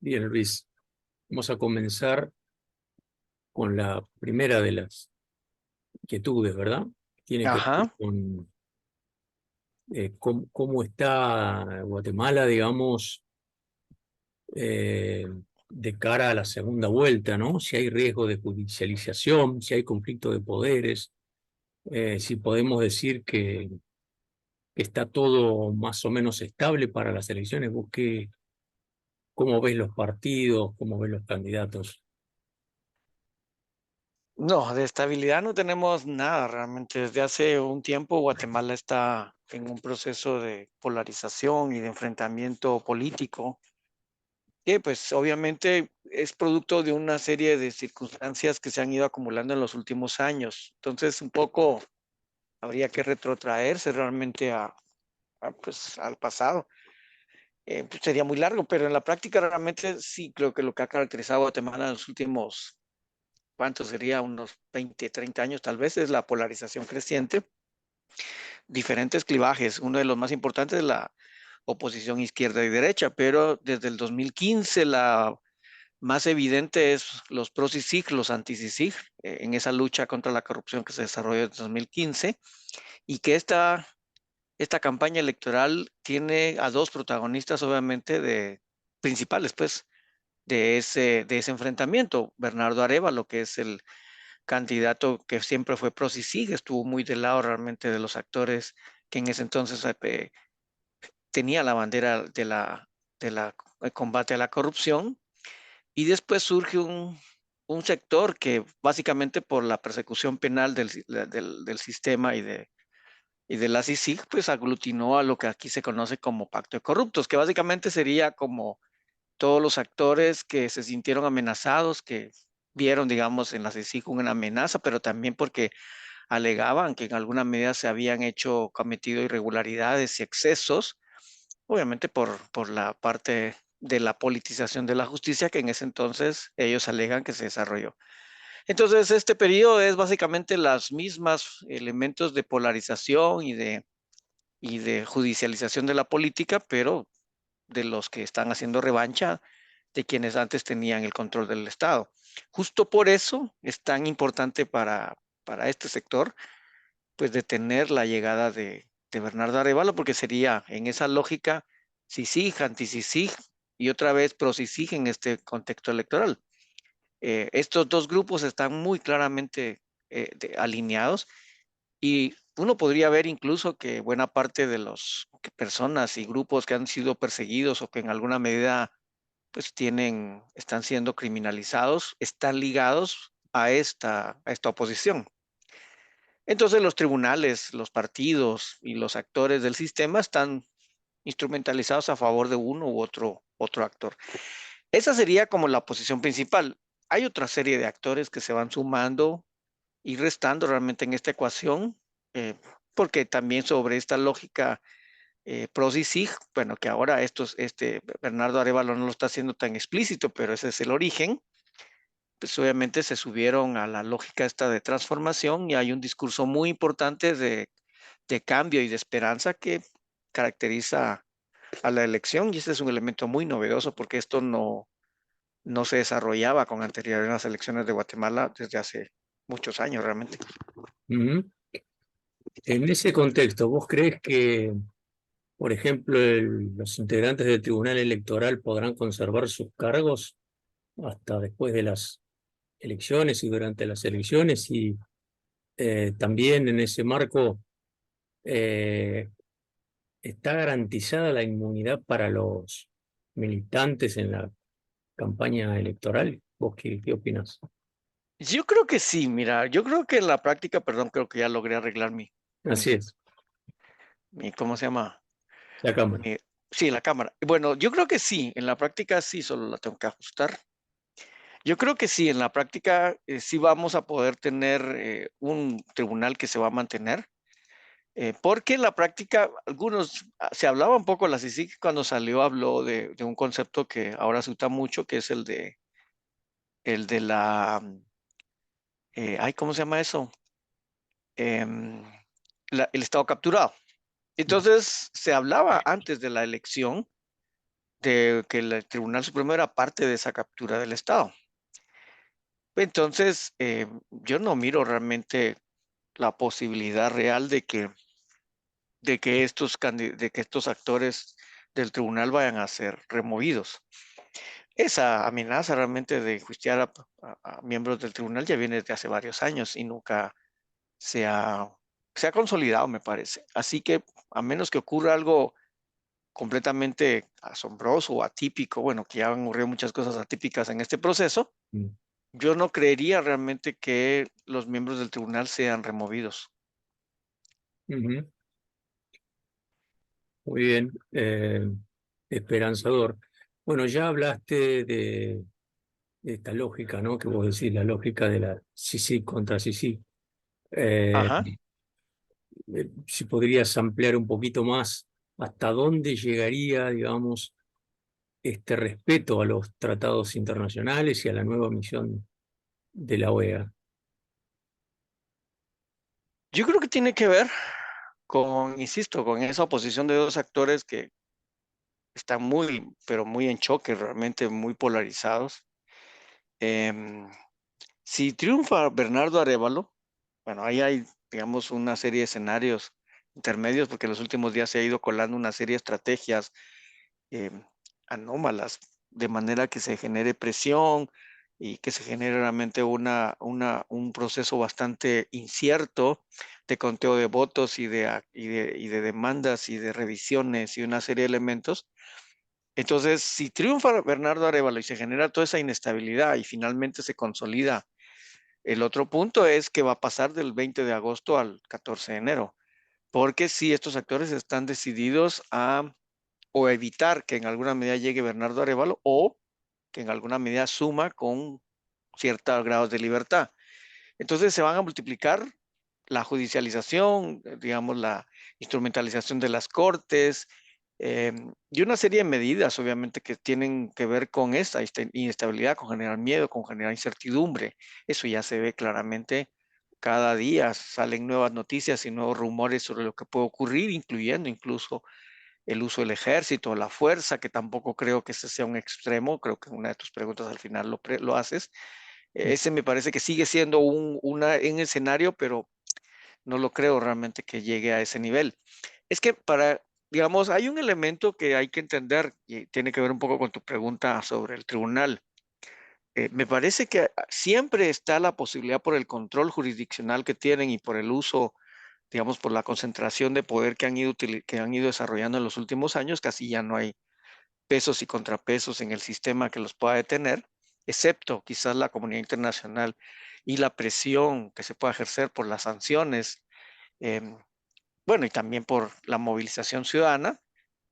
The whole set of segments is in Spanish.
Bien, Luis, vamos a comenzar con la primera de las inquietudes, ¿verdad? Tiene que ver Ajá. con cómo está Guatemala, digamos, eh, de cara a la segunda vuelta, ¿no? Si hay riesgo de judicialización, si hay conflicto de poderes, si podemos decir que está todo más o menos estable para las elecciones. ¿Cómo ves los partidos? ¿Cómo ves los candidatos? No, de estabilidad no tenemos nada realmente. Desde hace un tiempo Guatemala está en un proceso de polarización y de enfrentamiento político, que pues obviamente es producto de una serie de circunstancias que se han ido acumulando en los últimos años. Entonces, un poco habría que retrotraerse realmente pues, al pasado. Pues, sería muy largo, pero en la práctica realmente sí creo que lo que ha caracterizado a Guatemala en los últimos ¿cuánto sería? Unos 20, 30 años tal vez, es la polarización creciente, diferentes clivajes. Uno de los más importantes es la oposición izquierda y derecha, pero desde el 2015 la más evidente es los pros y sig, los anti-CICIG, en esa lucha contra la corrupción que se desarrolló en 2015 y que esta campaña electoral tiene a dos protagonistas obviamente principales pues de ese enfrentamiento, Bernardo Arevalo, que es el candidato que siempre fue pro y sigue, estuvo muy del lado realmente de los actores que en ese entonces tenía la bandera de combate a la corrupción. Y después surge un sector que básicamente por la persecución penal del sistema y de la CICIG, pues aglutinó a lo que aquí se conoce como pacto de corruptos, que básicamente sería como todos los actores que se sintieron amenazados, que vieron, digamos, en la CICIG una amenaza, pero también porque alegaban que en alguna medida se habían cometido irregularidades y excesos, obviamente por la parte de la politización de la justicia que en ese entonces ellos alegan que se desarrolló. Entonces, este periodo es básicamente las mismas elementos de polarización y de judicialización de la política, pero de los que están haciendo revancha de quienes antes tenían el control del Estado. Justo por eso es tan importante para este sector pues detener la llegada de Bernardo Arevalo, porque sería en esa lógica CICIG, anti-CICIG y otra vez pro-CICIG en este contexto electoral. Estos dos grupos están muy claramente alineados y uno podría ver incluso que buena parte de las personas y grupos que han sido perseguidos o que en alguna medida pues están siendo criminalizados, están ligados a esta oposición. Entonces los tribunales, los partidos y los actores del sistema están instrumentalizados a favor de uno u otro actor. Esa sería como la posición principal. Hay otra serie de actores que se van sumando y restando realmente en esta ecuación, eh, porque también sobre esta lógica pros y sig, bueno, que ahora Bernardo Arevalo no lo está haciendo tan explícito, pero ese es el origen, pues obviamente se subieron a la lógica esta de transformación y hay un discurso muy importante de cambio y de esperanza que caracteriza a la elección y este es un elemento muy novedoso porque esto no se desarrollaba con anterioridad en las elecciones de Guatemala desde hace muchos años realmente. Ujú. En ese contexto, ¿vos crees que, por ejemplo, los integrantes del Tribunal Electoral podrán conservar sus cargos hasta después de las elecciones y durante las elecciones? Y también en ese marco, eh, ¿está garantizada la inmunidad para los militantes en la campaña electoral? ¿Vos qué opinás? Yo creo que sí, mira, yo creo que en la práctica, perdón, creo que ya logré arreglar Así es, ¿cómo se llama? la Cámara. Mi- sí, la cámara. Bueno, yo creo que sí, en la práctica sí, solo la tengo que ajustar. Yo creo que sí, en la práctica sí vamos a poder tener un tribunal que se va a mantener, porque en la práctica se hablaba un poco, la CICIG cuando salió habló de un concepto que ahora se usa mucho, que es el de ay, ¿cómo se llama eso? Em, el estado capturado. Entonces, se hablaba antes de la elección de que el Tribunal Supremo era parte de esa captura del Estado. Entonces, yo no miro realmente la posibilidad real de que estos actores del tribunal vayan a ser removidos. Esa amenaza realmente de enjuiciar a miembros del tribunal ya viene desde hace varios años y nunca se ha, se ha consolidado, me parece. Así que a menos que ocurra algo completamente asombroso o atípico, bueno, que ya han ocurrido muchas cosas atípicas en este proceso, Mm. yo no creería realmente que los miembros del tribunal sean removidos. Ujú. Muy bien, esperanzador. Bueno, ya hablaste de esta lógica, ¿no? Que vos decís, la lógica de la sí contra sí. Eh, Ajá. si podrías ampliar un poquito más, ¿hasta dónde llegaría, digamos, este respeto a los tratados internacionales y a la nueva misión de la OEA? Yo creo que tiene que ver con, insisto, con esa oposición de dos actores que están muy, pero muy en choque, realmente muy polarizados. Em, si triunfa Bernardo Arévalo, bueno, ahí hay, digamos, una serie de escenarios intermedios, porque en los últimos días se ha ido colando una serie de estrategias eh, anómalas, de manera que se genere presión y que se genere realmente un proceso bastante incierto de conteo de votos y de demandas y de revisiones y una serie de elementos. Entonces, si triunfa Bernardo Arévalo y se genera toda esa inestabilidad y finalmente se consolida, el otro punto es que va a pasar del 20 de agosto al 14 de enero, porque si estos actores están decididos a o evitar que en alguna medida llegue Bernardo Arévalo o que en alguna medida suma con ciertos grados de libertad. Entonces se van a multiplicar la judicialización, digamos, la instrumentalización de las cortes y una serie de medidas, obviamente, que tienen que ver con esta inestabilidad, con generar miedo, con generar incertidumbre. Eso ya se ve claramente. Cada día salen nuevas noticias y nuevos rumores sobre lo que puede ocurrir, incluyendo incluso el uso del ejército, la fuerza, que tampoco creo que ese sea un extremo, creo que una de tus preguntas al final lo haces. Ese me parece que sigue siendo un escenario, pero no lo creo realmente que llegue a ese nivel. Es que digamos, hay un elemento que hay que entender y tiene que ver un poco con tu pregunta sobre el tribunal. Me parece que siempre está la posibilidad por el control jurisdiccional que tienen y por el uso, digamos, por la concentración de poder que han ido desarrollando en los últimos años, casi ya no hay pesos y contrapesos en el sistema que los pueda detener, excepto quizás la comunidad internacional y la presión que se pueda ejercer por las sanciones, em, bueno, y también por la movilización ciudadana.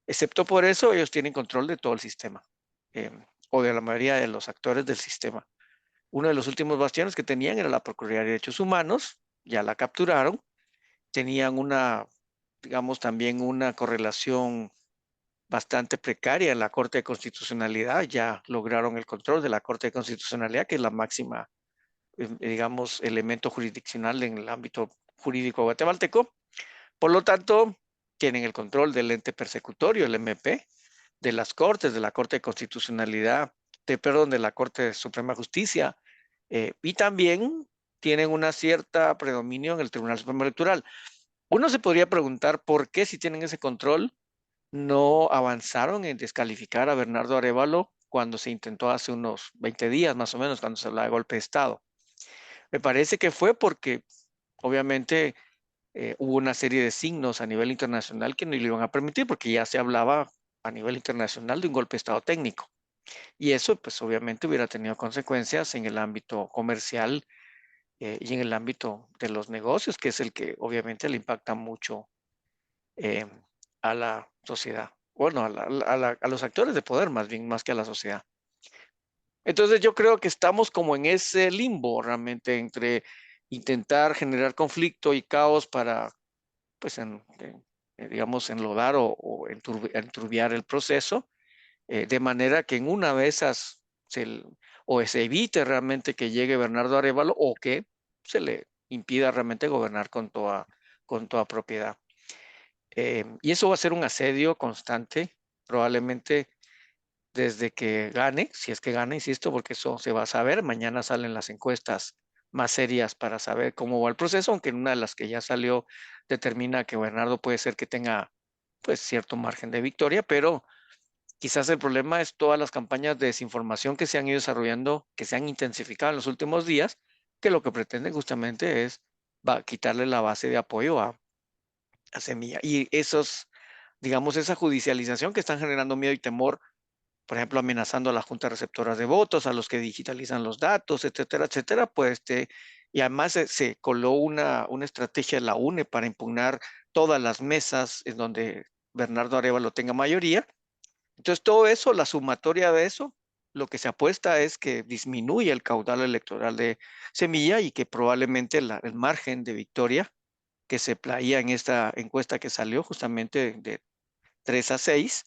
Excepto por eso, ellos tienen control de todo el sistema, o de la mayoría de los actores del sistema. Uno de los últimos bastiones que tenían era la Procuraduría de Derechos Humanos, ya la capturaron, tenían digamos, también una correlación bastante precaria en la Corte de Constitucionalidad, ya lograron el control de la Corte de Constitucionalidad, que es la máxima, digamos, elemento jurisdiccional en el ámbito jurídico guatemalteco. Por lo tanto, tienen el control del ente persecutorio, el MP, de las Cortes, de la Corte de Constitucionalidad, perdón, de la Corte Suprema de Justicia, y también tienen una cierta predominio en el Tribunal Supremo Electoral. Uno se podría preguntar por qué si tienen ese control no avanzaron en descalificar a Bernardo Arévalo cuando se intentó hace unos 20 días más o menos, cuando se hablaba de golpe de Estado. Me parece que fue porque obviamente hubo una serie de signos a nivel internacional que no le iban a permitir porque ya se hablaba a nivel internacional de un golpe de Estado técnico. Y eso pues obviamente hubiera tenido consecuencias en el ámbito comercial y en el ámbito de los negocios, que es el que obviamente le impacta mucho eh, a la sociedad. Bueno, a los actores de poder más bien, más que a la sociedad. Entonces yo creo que estamos como en ese limbo realmente entre intentar generar conflicto y caos para, pues, digamos, enlodar o enturbiar el proceso, de manera que en una de esas o se evite realmente que llegue Bernardo Arévalo o que se le impida realmente gobernar con toda propiedad. Y eso va a ser un asedio constante, probablemente desde que gane, si es que gana, insisto, porque eso se va a saber. Mañana salen las encuestas más serias para saber cómo va el proceso, aunque en una de las que ya salió determina que Bernardo puede ser que tenga pues cierto margen de victoria, pero quizás el problema es todas las campañas de desinformación que se han ido desarrollando, que se han intensificado en los últimos días, que lo que pretenden justamente es quitarle la base de apoyo a Semilla. Y esos, digamos, esa judicialización que están generando miedo y temor, por ejemplo, amenazando a las juntas receptoras de votos, a los que digitalizan los datos, etcétera, etcétera, pues y además se coló una estrategia de la UNE para impugnar todas las mesas en donde Bernardo Arévalo tenga mayoría. Entonces, todo eso, la sumatoria de eso, lo que se apuesta es que disminuye el caudal electoral de Semilla y que probablemente el margen de victoria que se plaía en esta encuesta que salió justamente de 3 a 6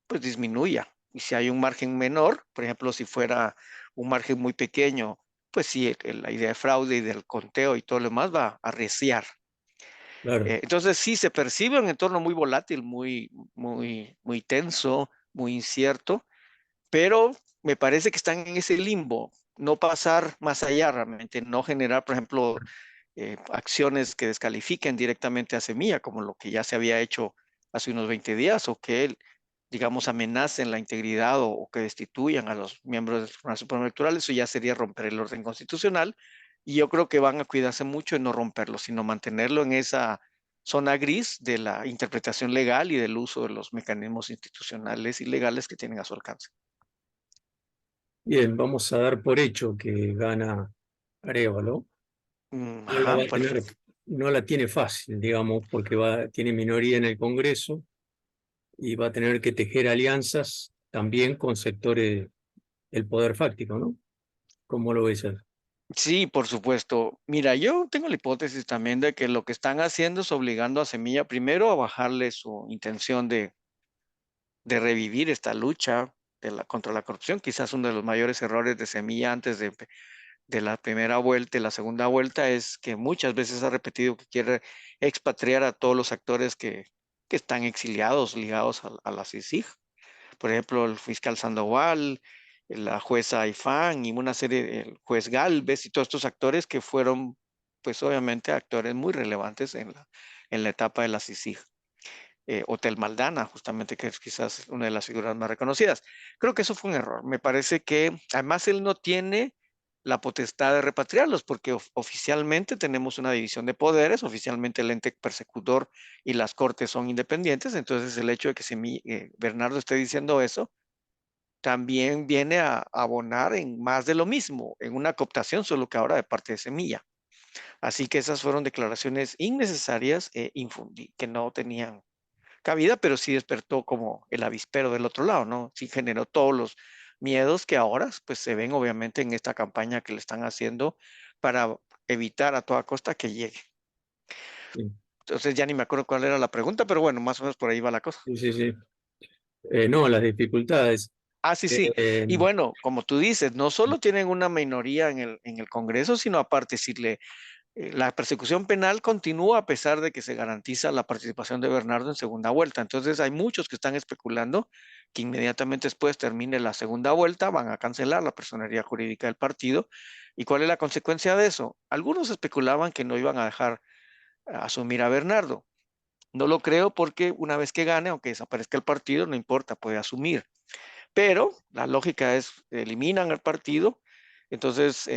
pues disminuya. Y si hay un margen menor, por ejemplo, si fuera un margen muy pequeño, pues sí, la idea de fraude y del conteo y todo lo demás va a arreciar. Claro, Entonces sí, se percibe un entorno muy volátil, muy tenso, muy incierto, pero me parece que están en ese limbo, no pasar más allá realmente, no generar, por ejemplo, acciones que descalifiquen directamente a Semilla, como lo que ya se había hecho hace unos 20 días, o que, digamos, amenacen la integridad o que destituyan a los miembros del Tribunal Supremo Electoral, eso ya sería romper el orden constitucional. Y yo creo que van a cuidarse mucho en no romperlo, sino mantenerlo en esa zona gris de la interpretación legal y del uso de los mecanismos institucionales y legales que tienen a su alcance. bien, vamos a dar por hecho que gana Arévalo. No la va Ajá, a tener, no la tiene fácil, digamos, porque tiene minoría en el Congreso y va a tener que tejer alianzas también con sectores del poder fáctico, ¿no? ¿Cómo lo ves? sí, por supuesto. Mira, yo tengo la hipótesis también de que lo que están haciendo es obligando a Semilla primero a bajarle su intención de revivir esta lucha contra la corrupción. Quizás uno de los mayores errores de Semilla antes de la primera vuelta y la segunda vuelta es que muchas veces ha repetido que quiere expatriar a todos los actores que están exiliados, ligados a la CICIG. Por ejemplo, el fiscal Sandoval, la jueza Ifán y una serie, el juez Galvez y todos estos actores que fueron, pues obviamente, actores muy relevantes en la etapa de la CICIG. Hotel Maldana, justamente, que es quizás una de las figuras más reconocidas. Creo que eso fue un error. Me parece que además él no tiene la potestad de repatriarlos, porque oficialmente tenemos una división de poderes, oficialmente el ente persecutor y las cortes son independientes, entonces el hecho de que Bernardo esté diciendo eso también viene a abonar en más de lo mismo, en una cooptación, solo que ahora de parte de Semilla. Así que esas fueron declaraciones innecesarias que no tenían cabida, pero sí despertó como el avispero del otro lado, ¿no? Sí generó todos los miedos que ahora pues se ven obviamente en esta campaña que le están haciendo para evitar a toda costa que llegue. Sí, Entonces ya ni me acuerdo cuál era la pregunta, pero bueno, más o menos por ahí va la cosa. sí, sí. Sí. No, las dificultades. Ah, sí, sí. Eh, Y bueno, como tú dices, no solo tienen una minoría en el Congreso, sino aparte, si la persecución penal continúa a pesar de que se garantiza la participación de Bernardo en segunda vuelta. Entonces hay muchos que están especulando que inmediatamente después termine la segunda vuelta, van a cancelar la personería jurídica del partido. ¿Y cuál es la consecuencia de eso? Algunos especulaban que no iban a dejar asumir a Bernardo. No lo creo porque una vez que gane, aunque desaparezca el partido, no importa, puede asumir. Pero la lógica es, eliminan el partido. Entonces,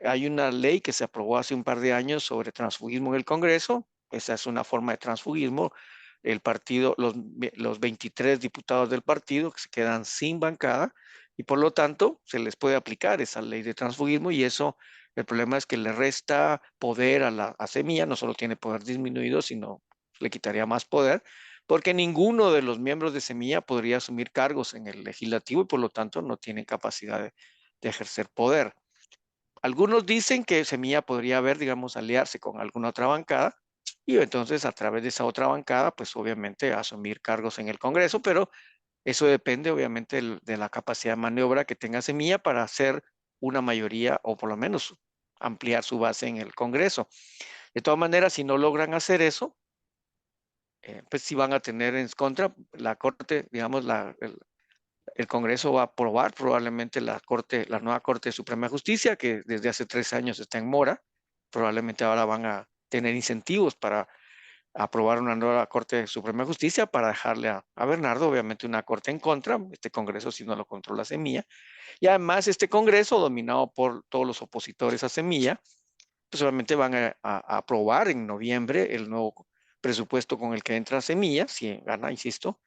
hay una ley que se aprobó hace un par de años sobre transfugismo en el Congreso. Esa es una forma de transfugismo. El partido, los 23 diputados del partido que se quedan sin bancada y por lo tanto se les puede aplicar esa ley de transfugismo y eso, el problema es que le resta poder a Semilla, no solo tiene poder disminuido, sino le quitaría más poder porque ninguno de los miembros de Semilla podría asumir cargos en el legislativo y por lo tanto no tienen capacidad de ejercer poder. Algunos dicen que Semilla podría haber, digamos, aliarse con alguna otra bancada y entonces a través de esa otra bancada, pues obviamente asumir cargos en el Congreso, pero eso depende obviamente de la capacidad de maniobra que tenga Semilla para hacer una mayoría o por lo menos ampliar su base en el Congreso. De todas maneras, si no logran hacer eso, pues sí van a tener en contra la Corte, digamos, El Congreso va a aprobar probablemente la nueva Corte Suprema de Justicia, que desde hace 3 años está en mora. Probablemente ahora van a tener incentivos para aprobar una nueva Corte Suprema de Justicia para dejarle a Bernardo, obviamente, una corte en contra. Este Congreso si no lo controla Semilla. Y además este Congreso, dominado por todos los opositores a Semilla, pues obviamente van a aprobar en noviembre el nuevo presupuesto con el que entra Semilla, si gana, insisto,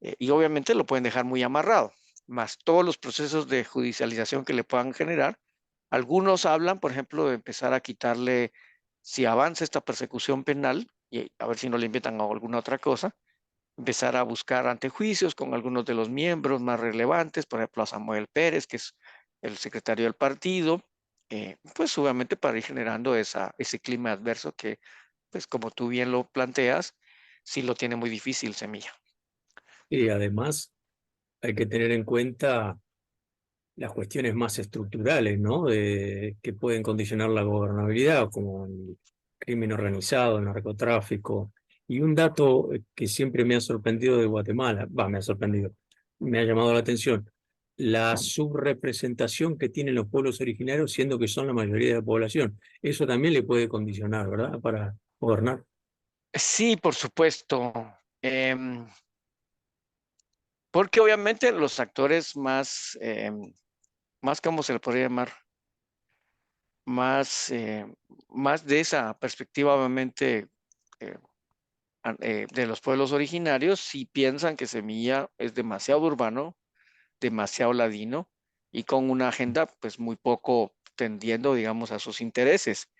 y obviamente lo pueden dejar muy amarrado, más todos los procesos de judicialización que le puedan generar. Algunos hablan, por ejemplo, de empezar a quitarle, si avanza esta persecución penal, y a ver si no le inventan alguna otra cosa, empezar a buscar antejuicios con algunos de los miembros más relevantes, por ejemplo, a Samuel Pérez, que es el secretario del partido, pues obviamente para ir generando ese clima adverso que, pues como tú bien lo planteas, sí lo tiene muy difícil Semilla. Y además hay que tener en cuenta las cuestiones más estructurales, ¿no? Que pueden condicionar la gobernabilidad, como el crimen organizado, el narcotráfico. Y un dato que siempre me ha sorprendido de Guatemala, me ha sorprendido, me ha llamado la atención, la subrepresentación que tienen los pueblos originarios, siendo que son la mayoría de la población. Eso también le puede condicionar, ¿verdad? Para gobernar. Sí, por supuesto. Em, Porque obviamente los actores más, más, ¿cómo se le podría llamar? Más, más de esa perspectiva, obviamente, eh, de los pueblos originarios, sí piensan que Semilla es demasiado urbano, demasiado ladino y con una agenda, pues, muy poco tendiendo, digamos, a sus intereses.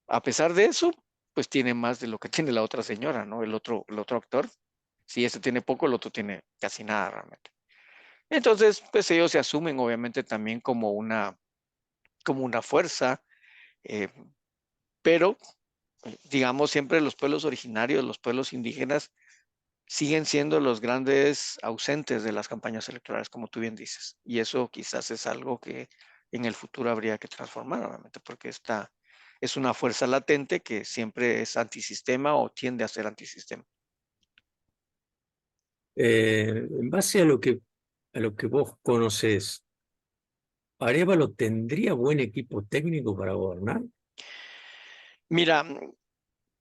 A pesar de eso, pues tiene más de lo que tiene la otra señora, ¿no? El otro actor. Si este tiene poco, el otro tiene casi nada realmente. Entonces, pues ellos se asumen obviamente también como una fuerza, eh, pero digamos siempre los pueblos originarios, los pueblos indígenas, siguen siendo los grandes ausentes de las campañas electorales, como tú bien dices. Y eso quizás es algo que en el futuro habría que transformar, obviamente, porque esta es una fuerza latente que siempre es antisistema o tiende a ser antisistema. En base a lo que vos conocés, ¿Arévalo tendría buen equipo técnico para gobernar? Mira,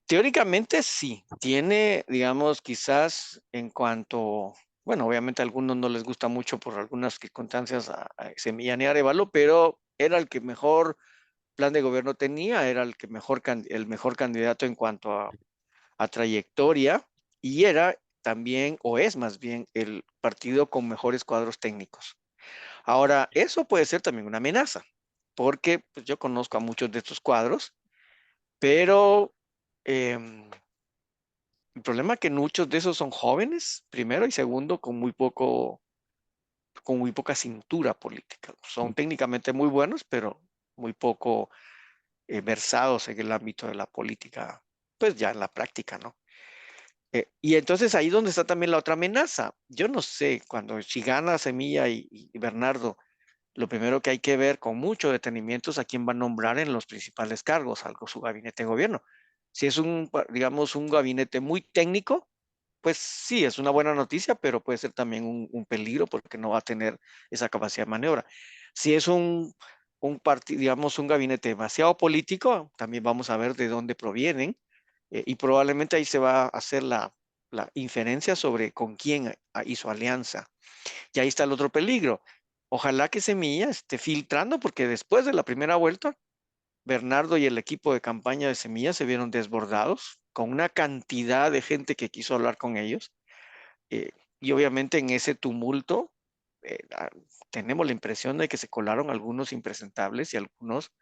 teóricamente sí, tiene, digamos, quizás en cuanto, bueno, obviamente a algunos no les gusta mucho por algunas circunstancias a Semilla ni Arévalo, pero era el que mejor plan de gobierno tenía, era el mejor candidato en cuanto a trayectoria y era también, o es más bien, el partido con mejores cuadros técnicos. Ahora, eso puede ser también una amenaza, porque pues, yo conozco a muchos de estos cuadros, pero el problema es que muchos de esos son jóvenes, primero, y segundo, con muy poca cintura política. Son técnicamente muy buenos, pero muy poco versados en el ámbito de la política, pues ya en la práctica, ¿no? Y entonces ahí donde está también la otra amenaza. Yo no sé, cuando si gana Semilla y Bernardo, lo primero que hay que ver con mucho detenimiento es a quién va a nombrar en los principales cargos, algo su gabinete de gobierno. Si es digamos, un gabinete muy técnico, pues sí, es una buena noticia, pero puede ser también un peligro porque no va a tener esa capacidad de maniobra. Si es digamos, un gabinete demasiado político, también vamos a ver de dónde provienen y probablemente ahí se va a hacer la inferencia sobre con quién hizo alianza. Y ahí está el otro peligro. Ojalá que Semilla esté filtrando porque después de la primera vuelta, Bernardo y el equipo de campaña de Semilla se vieron desbordados con una cantidad de gente que quiso hablar con ellos. eh, y obviamente en ese tumulto tenemos la impresión de que se colaron algunos impresentables y algunos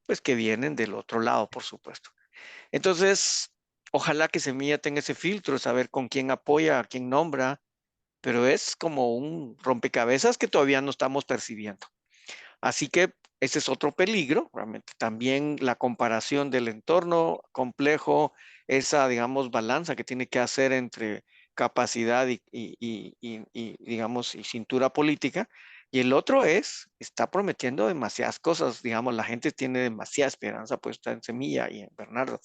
pues que vienen del otro lado, por supuesto. Entonces, ojalá que Semilla tenga ese filtro, saber con quién apoya, a quién nombra, pero es como un rompecabezas que todavía no estamos percibiendo. Así que ese es otro peligro, realmente. También la comparación del entorno complejo, esa, digamos, balanza que tiene que hacer entre capacidad digamos, y cintura política. Y el otro está prometiendo demasiadas cosas, digamos, la gente tiene demasiada esperanza puesta en Semilla y en Bernardo.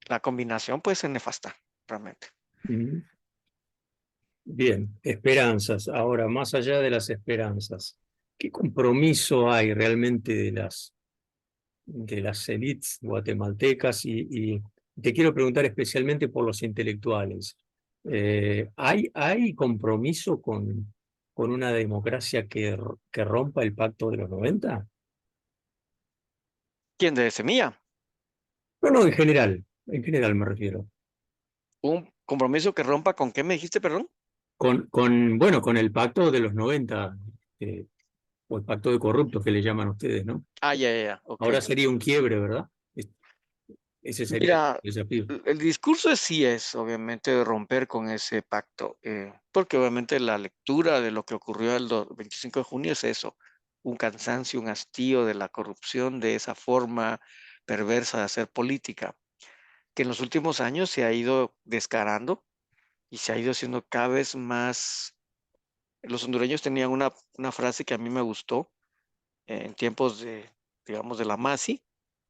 La combinación puede ser nefasta, realmente. Mm. Bien, esperanzas. Ahora, más allá de las esperanzas, ¿qué compromiso hay realmente de las élites guatemaltecas? Y te quiero preguntar especialmente por los intelectuales. ¿Hay compromiso con una democracia que rompa el pacto de los 90? ¿Quién de Semilla? No, no, en general me refiero. ¿Un compromiso que rompa con qué me dijiste, perdón? Bueno, con el pacto de los 90, eh, o el pacto de corruptos que le llaman ustedes, ¿no? Ah, ya, ok. Ahora sería un quiebre, ¿verdad? Ese sería el Mira, desafío. el discurso sí es, obviamente, de romper con ese pacto, porque obviamente la lectura de lo que ocurrió el 25 de junio es eso, un cansancio, un hastío de la corrupción, de esa forma perversa de hacer política, que en los últimos años se ha ido descarando y se ha ido haciendo cada vez más. Los hondureños tenían una frase que a mí me gustó en tiempos de, digamos, de la MASI,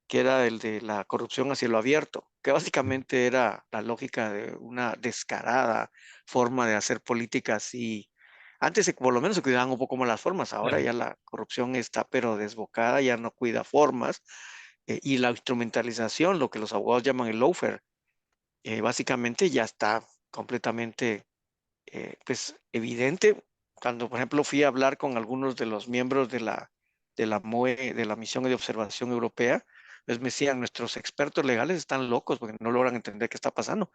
que era el de la corrupción a cielo abierto, que básicamente era la lógica de una descarada forma de hacer políticas y antes por lo menos se cuidaban un poco más las formas, ahora Claro. ya la corrupción está pero desbocada, ya no cuida formas y la instrumentalización, lo que los abogados llaman el lawfare, básicamente ya está completamente pues evidente. Cuando, por ejemplo, fui a hablar con algunos de los miembros de la MOE, de la Misión de Observación Europea, pues me decían, nuestros expertos legales están locos porque no logran entender qué está pasando.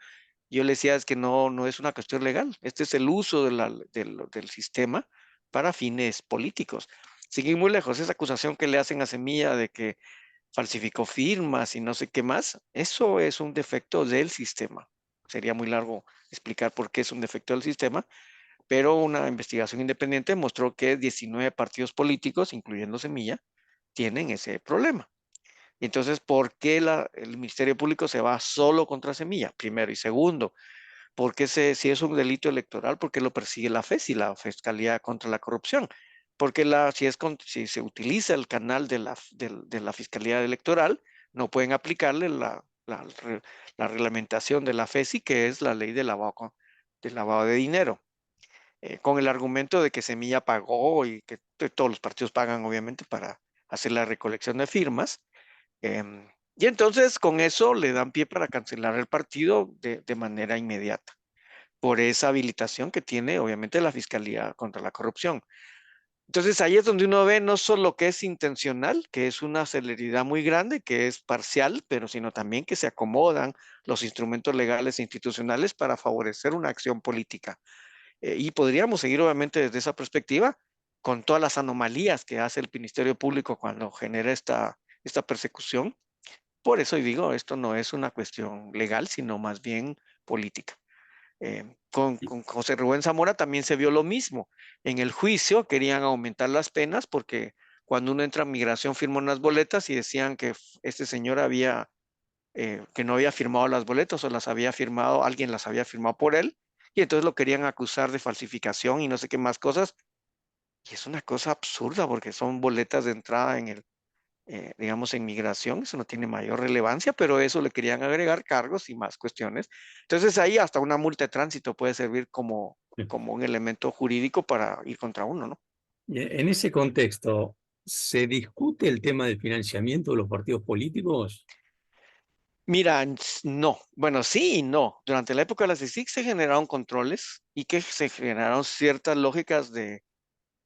Yo les decía, es que no es una cuestión legal, este es el uso del sistema para fines políticos. Sigue muy lejos esa acusación que le hacen a Semilla de que falsificó firmas y no sé qué más, eso es un defecto del sistema. Sería muy largo explicar por qué es un defecto del sistema, pero una investigación independiente mostró que 19 partidos políticos, incluyendo Semilla, tienen ese problema. Entonces, ¿por qué el Ministerio Público se va solo contra Semilla? Primero. Y segundo, ¿por qué si es un delito electoral, por qué lo persigue la FESI, la Fiscalía contra la Corrupción? Porque si se utiliza el canal de la Fiscalía Electoral, no pueden aplicarle la reglamentación de la FESI, que es la ley de lavado de dinero con el argumento de que Semilla pagó y que todos los partidos pagan, obviamente, para hacer la recolección de firmas. Y entonces con eso le dan pie para cancelar el partido de manera inmediata, por esa habilitación que tiene, obviamente, la Fiscalía contra la Corrupción. Entonces ahí es donde uno ve no solo que es intencional, que es una celeridad muy grande, que es parcial, pero sino también que se acomodan los instrumentos legales e institucionales para favorecer una acción política. Y podríamos seguir, obviamente, desde esa perspectiva, con todas las anomalías que hace el Ministerio Público cuando genera esta persecución. Por eso digo, esto no es una cuestión legal, sino más bien política. Con José Rubén Zamora también se vio lo mismo. En el juicio querían aumentar las penas porque cuando uno entra a migración firma unas boletas y decían que este señor que no había firmado las boletas o las había firmado, alguien las había firmado por él, y entonces lo querían acusar de falsificación y no sé qué más cosas. Y es una cosa absurda porque son boletas de entrada digamos, en migración, eso no tiene mayor relevancia, pero eso le querían agregar cargos y más cuestiones. Entonces ahí hasta una multa de tránsito puede servir como un elemento jurídico para ir contra uno, ¿no? En ese contexto, ¿se discute el tema del financiamiento de los partidos políticos? Mira, no. Bueno, sí y no. Durante la época de la CICIG se generaron controles y que se generaron ciertas lógicas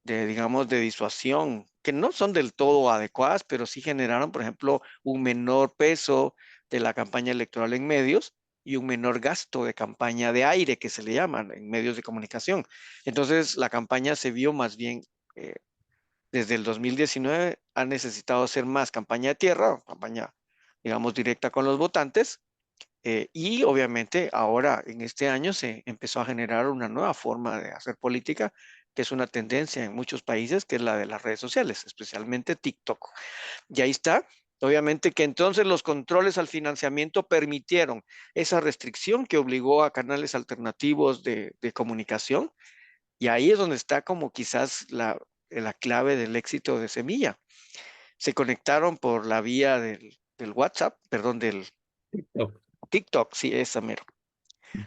digamos, de disuasión, que no son del todo adecuadas, pero sí generaron, por ejemplo, un menor peso de la campaña electoral en medios y un menor gasto de campaña de aire, que se le llaman en medios de comunicación. Entonces, la campaña se vio más bien, eh, desde el 2019, ha necesitado hacer más campaña de tierra, campaña, digamos, directa con los votantes, y obviamente ahora en este año se empezó a generar una nueva forma de hacer política, que es una tendencia en muchos países, que es la de las redes sociales, especialmente TikTok. Y ahí está. Obviamente que entonces los controles al financiamiento permitieron esa restricción que obligó a canales alternativos de comunicación. Y ahí es donde está como quizás la clave del éxito de Semilla. Se conectaron por la vía del WhatsApp, perdón, del No. TikTok, sí, esa mero.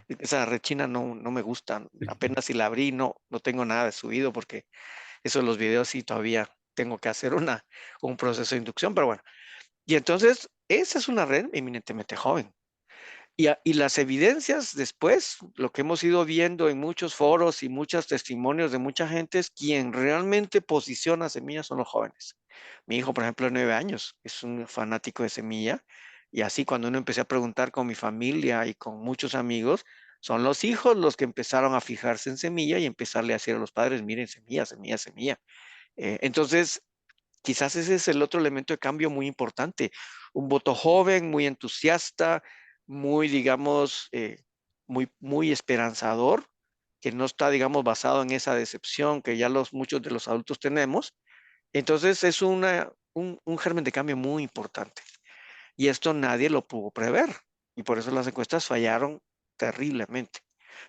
Esa rechina no me gusta. Apenas si la abrí, no tengo nada de subido porque eso de los videos sí todavía tengo que hacer un proceso de inducción, pero bueno. Y entonces, esa es una red eminentemente joven. Y las evidencias después, lo que hemos ido viendo en muchos foros y muchos testimonios de mucha gente es quien realmente posiciona Semilla son los jóvenes. Mi hijo, por ejemplo, de 9 años, es un fanático de Semilla. Y así cuando uno empecé a preguntar con mi familia y con muchos amigos, son los hijos los que empezaron a fijarse en Semilla y empezarle a decir a los padres, miren, Semilla, Semilla, Semilla. Entonces, quizás ese es el otro elemento de cambio muy importante. Un voto joven, muy entusiasta, muy, digamos, muy esperanzador, que no está, digamos, basado en esa decepción que ya muchos de los adultos tenemos. Entonces es un germen de cambio muy importante. Y esto nadie lo pudo prever. Y por eso las encuestas fallaron terriblemente.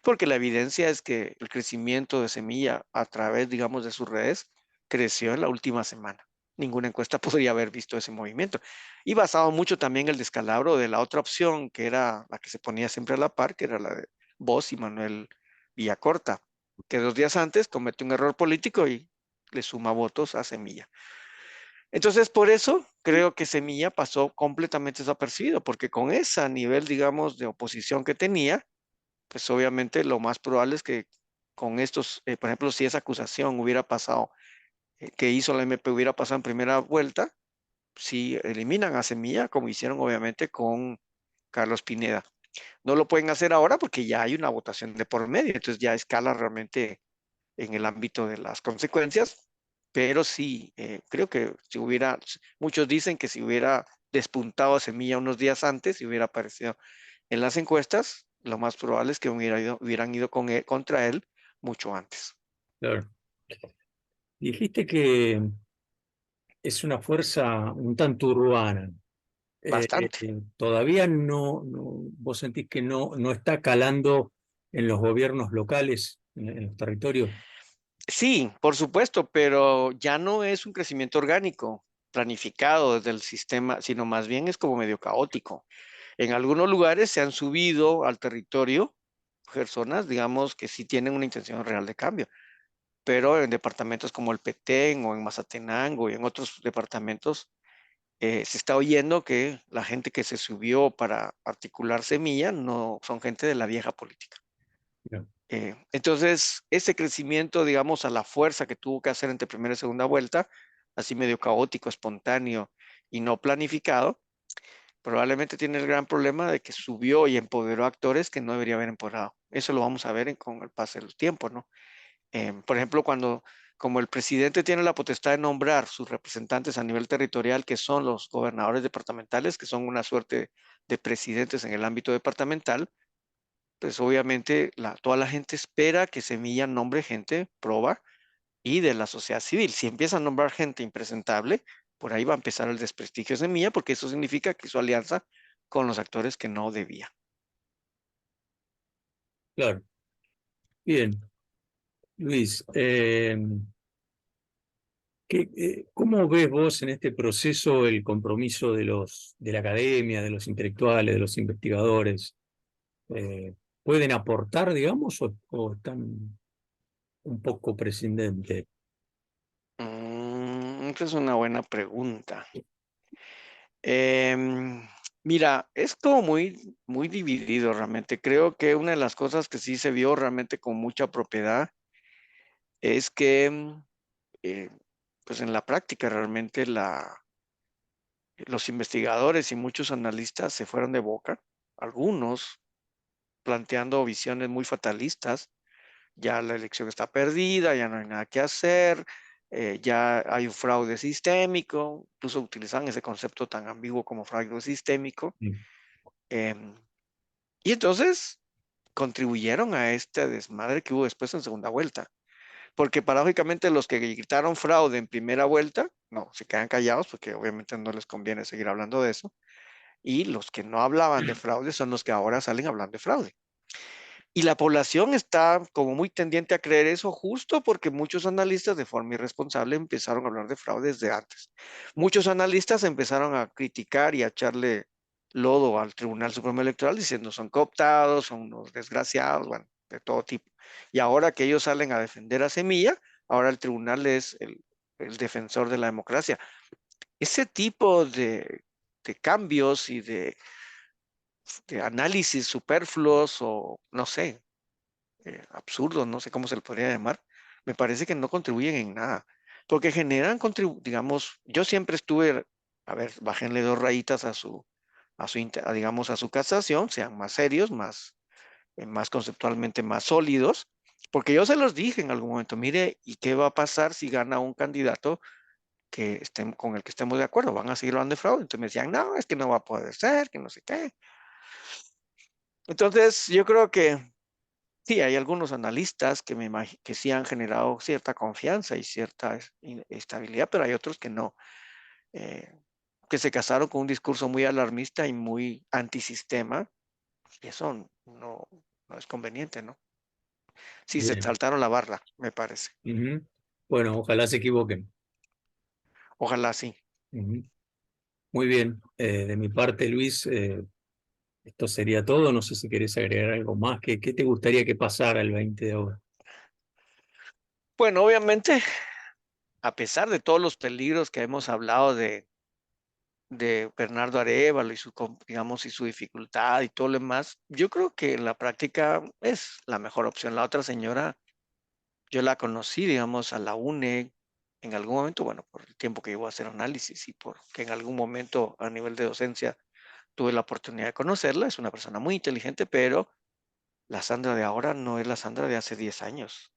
Porque la evidencia es que el crecimiento de Semilla a través, digamos, de sus redes creció en la última semana. Ninguna encuesta podría haber visto ese movimiento. Y basado mucho también en el descalabro de la otra opción, que era la que se ponía siempre a la par, que era la de Vos y Manuel Villacorta, que 2 días antes comete un error político y le suma votos a Semilla. Entonces, por eso creo que Semilla pasó completamente desapercibido, porque con ese nivel, digamos, de oposición que tenía, pues obviamente lo más probable es que con estos, por ejemplo, si esa acusación hubiera pasado, que hizo la MP hubiera pasado en primera vuelta, si eliminan a Semilla, como hicieron obviamente con Carlos Pineda. No lo pueden hacer ahora porque ya hay una votación de por medio, entonces ya escala realmente en el ámbito de las consecuencias, pero sí, creo que si hubiera, muchos dicen que si hubiera despuntado a Semilla unos días antes, si hubiera aparecido en las encuestas, lo más probable es que hubieran ido contra él mucho antes. Claro. Dijiste que es una fuerza un tanto urbana. Bastante. Todavía vos sentís que no está calando en los gobiernos locales, en los territorios. Sí, por supuesto, pero ya no es un crecimiento orgánico, planificado desde el sistema, sino más bien es como medio caótico. En algunos lugares se han subido al territorio personas, digamos, que sí tienen una intención real de cambio, pero en departamentos como el Petén o en Mazatenango y en otros departamentos se está oyendo que la gente que se subió para articular semilla no son gente de la vieja política. Ya. Entonces, ese crecimiento, digamos, a la fuerza que tuvo que hacer entre primera y segunda vuelta, así medio caótico, espontáneo y no planificado, probablemente tiene el gran problema de que subió y empoderó actores que no debería haber empoderado. Eso lo vamos a ver con el paso del tiempo, ¿no? Por ejemplo, como el presidente tiene la potestad de nombrar sus representantes a nivel territorial, que son los gobernadores departamentales, que son una suerte de presidentes en el ámbito departamental, pues obviamente toda la gente espera que Semilla nombre gente proba y de la sociedad civil. Si empieza a nombrar gente impresentable, por ahí va a empezar el desprestigio de Semilla, porque eso significa que hizo alianza con los actores que no debía. Claro. Bien, Luis, ¿cómo ves vos en este proceso el compromiso de la academia, de los intelectuales, de los investigadores? ¿Pueden aportar, digamos, o están un poco prescindentes? Esa es una buena pregunta. Em, Mira, es como muy dividido realmente. Creo que una de las cosas que sí se vio realmente con mucha propiedad es que, eh, pues en la práctica realmente los investigadores y muchos analistas se fueron de boca, algunos planteando visiones muy fatalistas. Ya la elección está perdida, ya no hay nada que hacer, ya hay un fraude sistémico, incluso utilizan ese concepto tan ambiguo como fraude sistémico. Mm. em, y entonces contribuyeron a este desmadre que hubo después en segunda vuelta. Porque paradójicamente los que gritaron fraude en primera vuelta, no, se quedan callados porque obviamente no les conviene seguir hablando de eso. Y los que no hablaban de fraude son los que ahora salen hablando de fraude. Y la población está como muy tendiente a creer eso justo porque muchos analistas de forma irresponsable empezaron a hablar de fraude desde antes. Muchos analistas empezaron a criticar y a echarle lodo al Tribunal Supremo Electoral diciendo son cooptados, son unos desgraciados, bueno, de todo tipo. Y ahora que ellos salen a defender a Semilla, ahora el tribunal es el defensor de la democracia. Ese tipo de cambios y de análisis superfluos o no sé, absurdos, no sé cómo se le podría llamar, me parece que no contribuyen en nada, porque generan, digamos, yo siempre estuve, a ver, bájenle 2 rayitas digamos, a su casación, sean más serios, más conceptualmente más sólidos, porque yo se los dije en algún momento, mire, ¿y qué va a pasar si gana un candidato con el que estemos de acuerdo? ¿Van a seguir hablando de fraude? Entonces me decían, no, es que no va a poder ser, que no sé qué. Entonces, yo creo que sí, hay algunos analistas que que sí han generado cierta confianza y cierta estabilidad, pero hay otros que no, eh, que se casaron con un discurso muy alarmista y muy antisistema, y eso no es conveniente, ¿no? Sí, se Bien. saltaron la barra, me parece. Ujú. Bueno, ojalá se equivoquen. Ojalá sí. Ujú. Muy bien. De mi parte, Luis, esto sería todo. No sé si querés agregar algo más. ¿Qué te gustaría que pasara el 20 de ahora? Bueno, obviamente, a pesar de todos los peligros que hemos hablado de Bernardo Arévalo y digamos, y su dificultad y todo lo demás, yo creo que en la práctica es la mejor opción. La otra señora, yo la conocí, digamos, a la UNE en algún momento, bueno, por el tiempo que llevo a hacer análisis y porque en algún momento a nivel de docencia tuve la oportunidad de conocerla. Es una persona muy inteligente, pero la Sandra de ahora no es la Sandra de hace 10 años.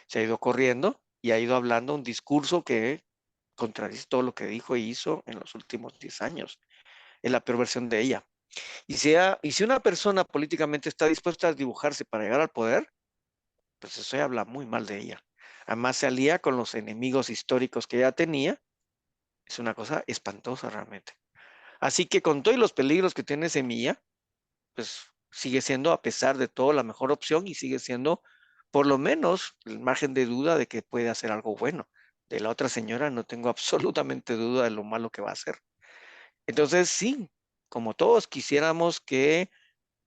Se ha ido corriendo y ha ido hablando un discurso que contradice todo lo que dijo y hizo en los últimos 10 años. Es la peor versión de ella. Y si una persona políticamente está dispuesta a dibujarse para llegar al poder, pues eso ya habla muy mal de ella. Además se alía con los enemigos históricos que ella tenía. Es una cosa espantosa realmente. Así que con todos los peligros que tiene Semilla, pues sigue siendo, a pesar de todo, la mejor opción y sigue siendo, por lo menos, el margen de duda de que puede hacer algo bueno. De la otra señora no tengo absolutamente duda de lo malo que va a hacer. Entonces, sí, como todos quisiéramos que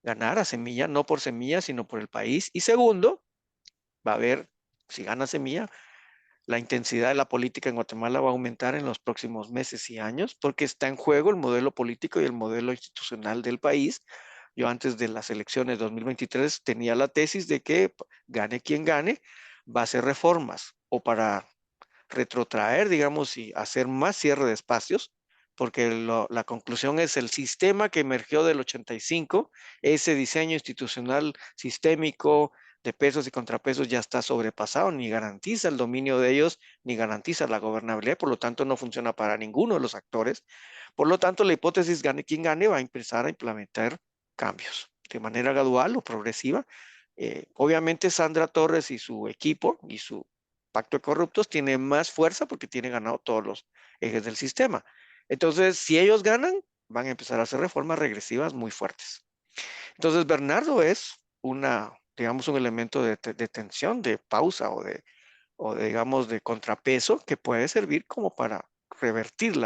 ganara Semilla, no por Semilla, sino por el país. Y segundo, va a haber, si gana Semilla, la intensidad de la política en Guatemala va a aumentar en los próximos meses y años porque está en juego el modelo político y el modelo institucional del país. Yo antes de las elecciones 2023 tenía la tesis de que gane quien gane, va a hacer reformas o para retrotraer, digamos, y hacer más cierre de espacios, porque la conclusión es el sistema que emergió del 85, ese diseño institucional sistémico de pesos y contrapesos ya está sobrepasado, ni garantiza el dominio de ellos, ni garantiza la gobernabilidad, por lo tanto no funciona para ninguno de los actores. Por lo tanto, la hipótesis gane quien gane va a empezar a implementar cambios de manera gradual o progresiva. Obviamente Sandra Torres y su equipo y su Pacto de Corruptos tiene más fuerza porque tiene ganado todos los ejes del sistema. Entonces, si ellos ganan, van a empezar a hacer reformas regresivas muy fuertes. Entonces, Bernardo es digamos, un elemento de tensión, de pausa digamos, de contrapeso que puede servir como para revertir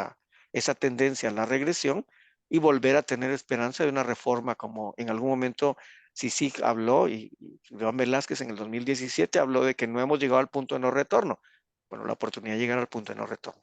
esa tendencia a la regresión y volver a tener esperanza de una reforma como en algún momento Sisi habló y Iván Velázquez en el 2017 habló de que no hemos llegado al punto de no retorno. Bueno, la oportunidad de llegar al punto de no retorno.